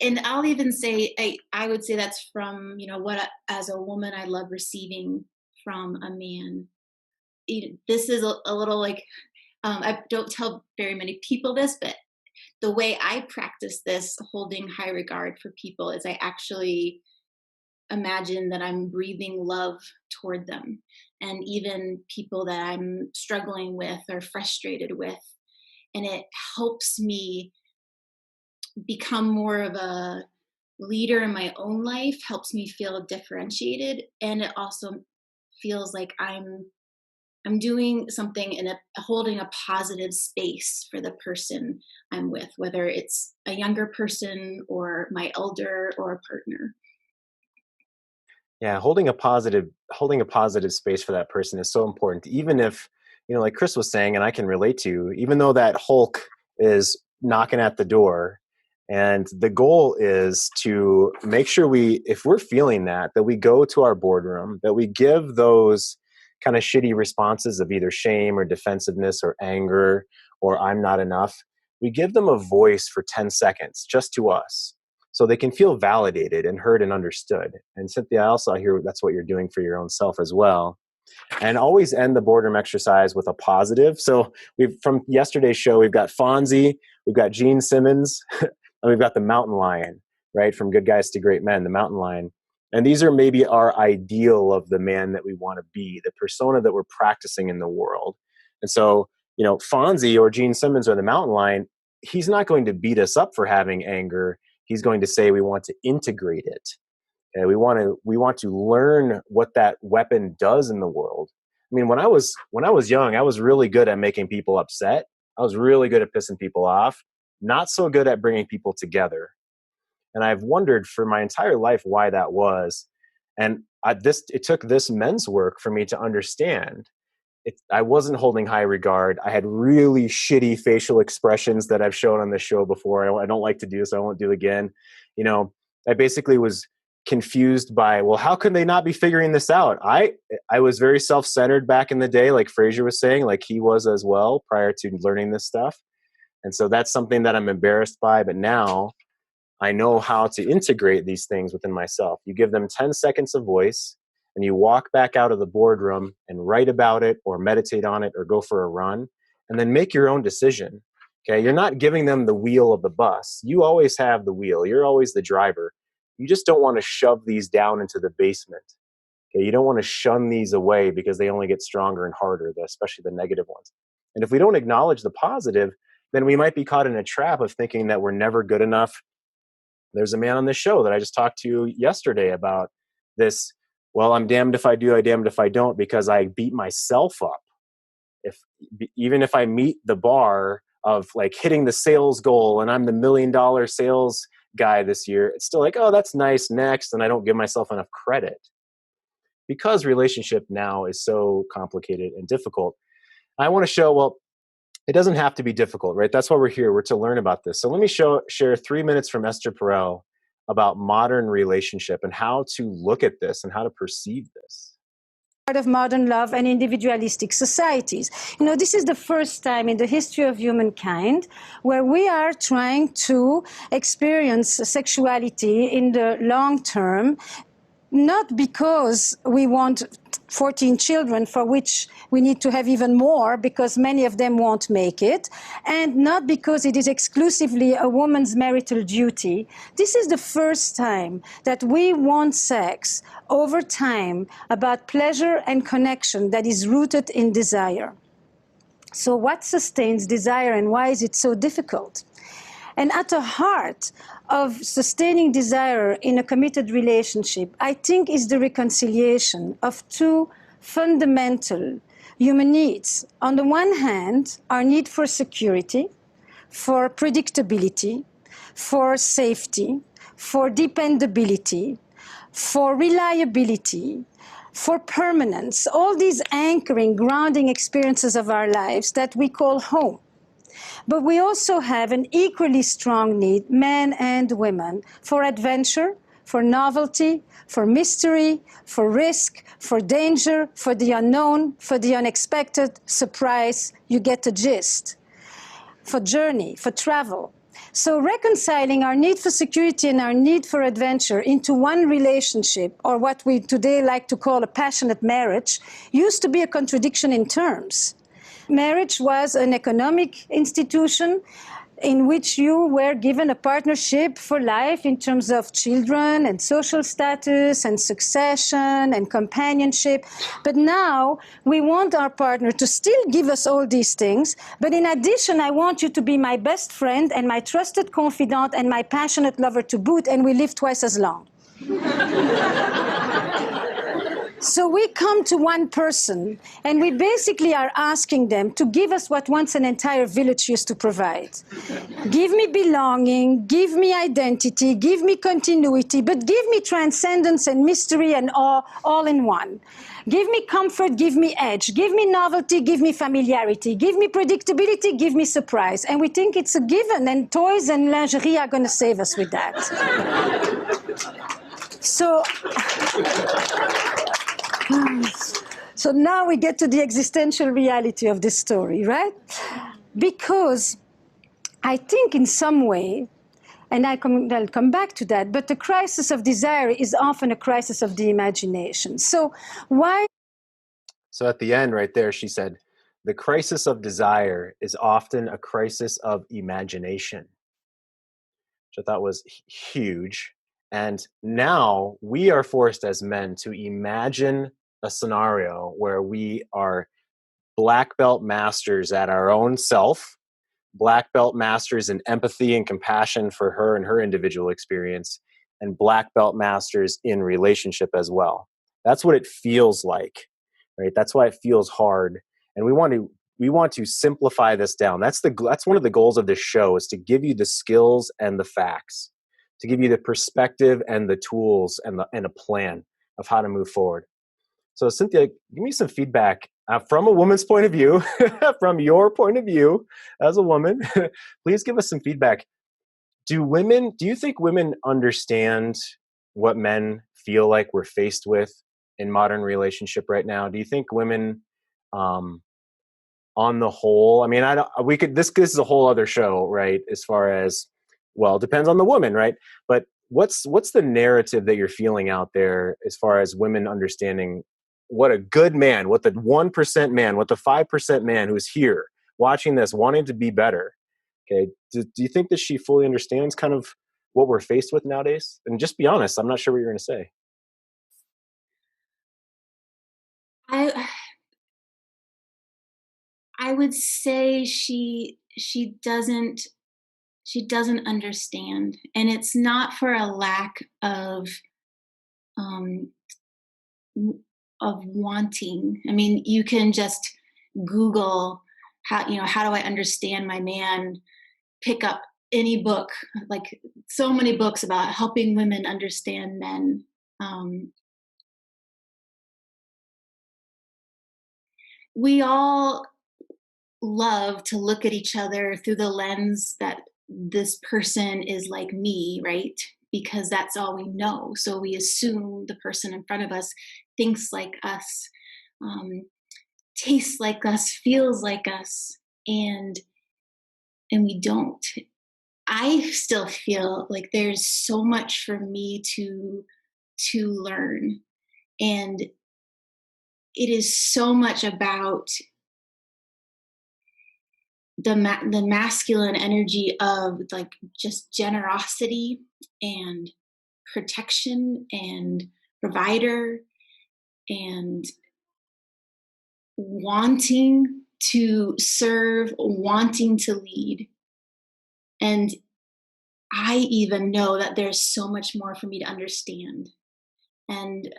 And I'll even say, I would say that's from, what as a woman, I love receiving from a man. This is a little like, I don't tell very many people this, but the way I practice this, holding high regard for people, is I actually imagine that I'm breathing love toward them, and even people that I'm struggling with or frustrated with. And it helps me become more of a leader in my own life, helps me feel differentiated. And it also feels like I'm doing something in holding a positive space for the person I'm with, whether it's a younger person or my elder or a partner. Yeah, holding a positive space for that person is so important. Even if, like Chris was saying, and I can relate to, even though that Hulk is knocking at the door, and the goal is to make sure if we're feeling that we go to our boardroom, that we give those kind of shitty responses of either shame or defensiveness or anger or I'm not enough. We give them a voice for 10 seconds just to us, so they can feel validated and heard and understood. And Cynthia, I also hear that's what you're doing for your own self as well. And always end the boredom exercise with a positive. So from yesterday's show, we've got Fonzie, we've got Gene Simmons, and we've got the mountain lion, right? From Good Guys to Great Men, the mountain lion. And these are maybe our ideal of the man that we want to be, the persona that we're practicing in the world. And so, Fonzie or Gene Simmons or the mountain lion, he's not going to beat us up for having anger. He's going to say we want to integrate it. Okay? We want to learn what that weapon does in the world. I mean, when I was young, I was really good at making people upset. I was really good at pissing people off. Not so good at bringing people together. And I've wondered for my entire life why that was. And it took this men's work for me to understand. I wasn't holding high regard. I had really shitty facial expressions that I've shown on the show before. I don't like to do, so I won't do again. I basically was confused by, well, how could they not be figuring this out? I was very self-centered back in the day, like Frazier was saying, like he was as well prior to learning this stuff. And so that's something that I'm embarrassed by. But now I know how to integrate these things within myself. You give them 10 seconds of voice, and you walk back out of the boardroom and write about it or meditate on it or go for a run, and then make your own decision. Okay, you're not giving them the wheel of the bus. You always have the wheel. You're always the driver. You just don't want to shove these down into the basement. Okay, you don't want to shun these away because they only get stronger and harder, especially the negative ones. And if we don't acknowledge the positive, then we might be caught in a trap of thinking that we're never good enough. There's a man on this show that I just talked to yesterday about this. Well, I'm damned if I do, I'm damned if I don't, because I beat myself up. Even if I meet the bar of like hitting the sales goal and I'm the $1 million sales guy this year, it's still like, oh, that's nice, next. And I don't give myself enough credit because relationship now is so complicated and difficult. I want to show, well, it doesn't have to be difficult, right? That's why we're here. We're to learn about this. So let me share 3 minutes from Ester Perel about modern relationship and how to look at this and how to perceive this. Part of modern love and individualistic societies. This is the first time in the history of humankind where we are trying to experience sexuality in the long term, not because we want 14 children, for which we need to have even more because many of them won't make it, and not because it is exclusively a woman's marital duty. This is the first time that we want sex over time about pleasure and connection that is rooted in desire. So what sustains desire and why is it so difficult? And at the heart of sustaining desire in a committed relationship, I think, is the reconciliation of two fundamental human needs. On the one hand, our need for security, for predictability, for safety, for dependability, for reliability, for permanence, all these anchoring, grounding experiences of our lives that we call home. But we also have an equally strong need, men and women, for adventure, for novelty, for mystery, for risk, for danger, for the unknown, for the unexpected, surprise, you get the gist, for journey, for travel. So reconciling our need for security and our need for adventure into one relationship, or what we today like to call a passionate marriage, used to be a contradiction in terms. Marriage was an economic institution in which you were given a partnership for life in terms of children and social status and succession and companionship. But now we want our partner to still give us all these things. But in addition, I want you to be my best friend and my trusted confidant and my passionate lover to boot, and we live twice as long. So we come to one person, and we basically are asking them to give us what once an entire village used to provide. Give me belonging, give me identity, give me continuity, but give me transcendence and mystery and awe all in one. Give me comfort, give me edge, give me novelty, give me familiarity, give me predictability, give me surprise. And we think it's a given, and toys and lingerie are going to save us with that. So now we get to the existential reality of this story, right? Because I think in some way, and I'll come back to that, but the crisis of desire is often a crisis of the imagination. So at the end right there, she said, the crisis of desire is often a crisis of imagination, which I thought was huge. And now we are forced as men to imagine a scenario where we are black belt masters at our own self, black belt masters in empathy and compassion for her and her individual experience, and black belt masters in relationship as well. That's what it feels like, right? That's why it feels hard. And we want to simplify this down. That's one of the goals of this show, is to give you the skills and the facts, to give you the perspective and the tools and a plan of how to move forward. So Cynthia, give me some feedback from a woman's point of view, from your point of view as a woman. Please give us some feedback. Do you think women understand what men feel like we're faced with in modern relationship right now? Do you think women, on the whole, I mean, this is a whole other show, right? As far as, well, it depends on the woman, right? But what's the narrative that you're feeling out there as far as women understanding what a good man, what the 1% man, what the 5% man who's here watching this, wanting to be better? Okay. Do you think that she fully understands kind of what we're faced with nowadays? And just be honest, I'm not sure what you're going to say. I would say she doesn't understand, and it's not for a lack of wanting. I mean, you can just Google how do I understand my man, pick up any book, like so many books about helping women understand men. We all love to look at each other through the lens that this person is like me, right? Because that's all we know. So we assume the person in front of us thinks like us, tastes like us, feels like us, and we don't. I still feel like there's so much for me to learn, and it is so much about the masculine energy of like just generosity and protection and provider and wanting to serve, wanting to lead. And I even know that there's so much more for me to understand. And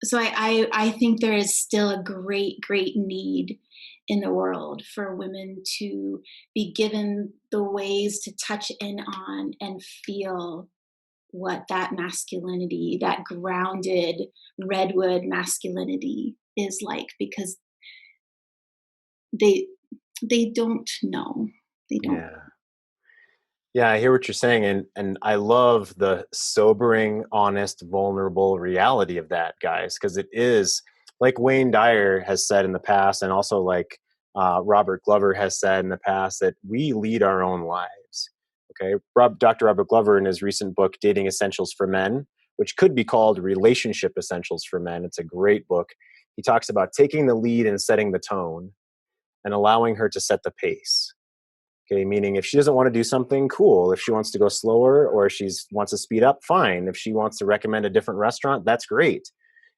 so I think there is still a great, great need in the world for women to be given the ways to touch in on and feel what that masculinity, that grounded redwood masculinity is like, because they don't know. They don't. Yeah, I hear what you're saying, and I love the sobering, honest, vulnerable reality of that, guys, because it is, like Wayne Dyer has said in the past, and also like Robert Glover has said in the past, that we lead our own lives. Okay, Dr. Robert Glover, in his recent book, Dating Essentials for Men, which could be called Relationship Essentials for Men, it's a great book. He talks about taking the lead and setting the tone and allowing her to set the pace. Okay, meaning if she doesn't want to do something, cool. If she wants to go slower or she wants to speed up, fine. If she wants to recommend a different restaurant, that's great.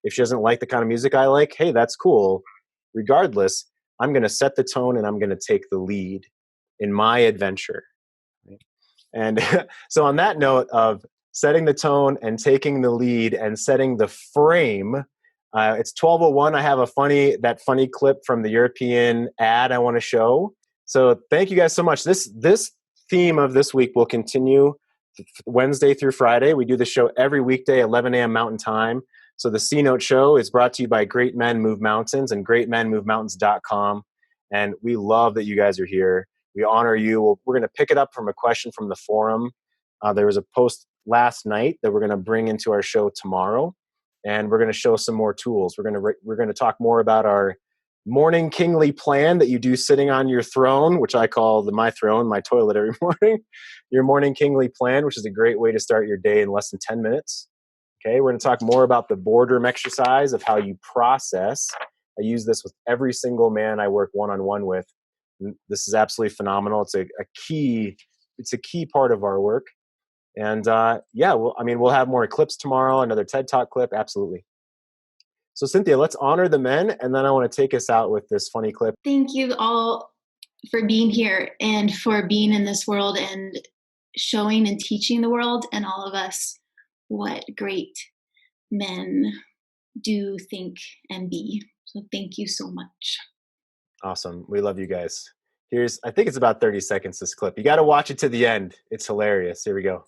If she doesn't like the kind of music I like, hey, that's cool. Regardless, I'm going to set the tone and I'm going to take the lead in my adventure. Right? And so on that note of setting the tone and taking the lead and setting the frame, it's 12:01. I have that funny clip from the European ad I want to show. So thank you guys so much. This theme of this week will continue Wednesday through Friday. We do the show every weekday, 11 a.m. Mountain Time. So the C-Note show is brought to you by Great Men Move Mountains and greatmenmovemountains.com. And we love that you guys are here. We honor you. We're going to pick it up from a question from the forum. There was a post last night that we're going to bring into our show tomorrow. And we're going to show some more tools. We're going to talk more about our morning kingly plan that you do sitting on your throne, which I call my throne, my toilet every morning. Your morning kingly plan, which is a great way to start your day in less than 10 minutes. Okay, we're going to talk more about the boredom exercise of how you process. I use this with every single man I work one-on-one with. This is absolutely phenomenal. It's a key part of our work. And we'll have more clips tomorrow, another TED Talk clip, absolutely. So Cynthia, let's honor the men, and then I want to take us out with this funny clip. Thank you all for being here and for being in this world and showing and teaching the world and all of us what great men do, think, and be. So thank you so much. Awesome. We love you guys. I think it's about 30 seconds, this clip. You got to watch it to the end. It's hilarious. Here we go.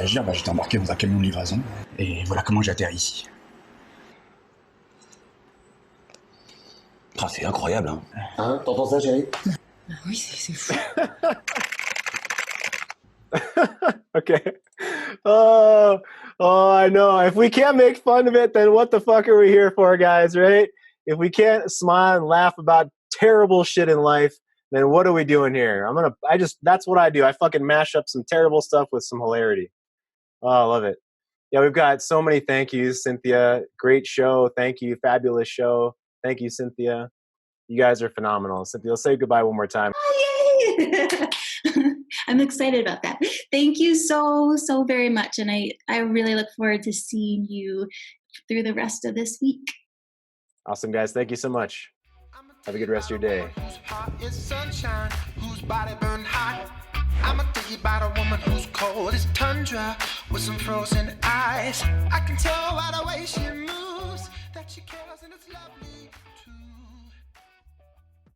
réagir, j'étais embarqué dans un camion de livraison. Et voilà comment j'atterris ici. Ah, c'est incroyable, hein. Hein, t'entends ça, chérie? Oui, c'est fou. Okay. Oh, I know. If we can't make fun of it, then what the fuck are we here for, guys, right? If we can't smile and laugh about terrible shit in life, then what are we doing here? That's what I do. I fucking mash up some terrible stuff with some hilarity. Oh, I love it. Yeah, we've got so many thank yous, Cynthia. Great show. Thank you. Fabulous show. Thank you, Cynthia. You guys are phenomenal. Cynthia, let's say goodbye one more time. Oh, yay! I'm excited about that. Thank you so very much. And I really look forward to seeing you through the rest of this week. Awesome, guys. Thank you so much. Have a good rest of your day. Whose heart is sunshine, whose body burn hot. I'ma tell you about a woman who's cold as tundra with some frozen eyes. I can tell by the way she moves that she cares and it's lovely.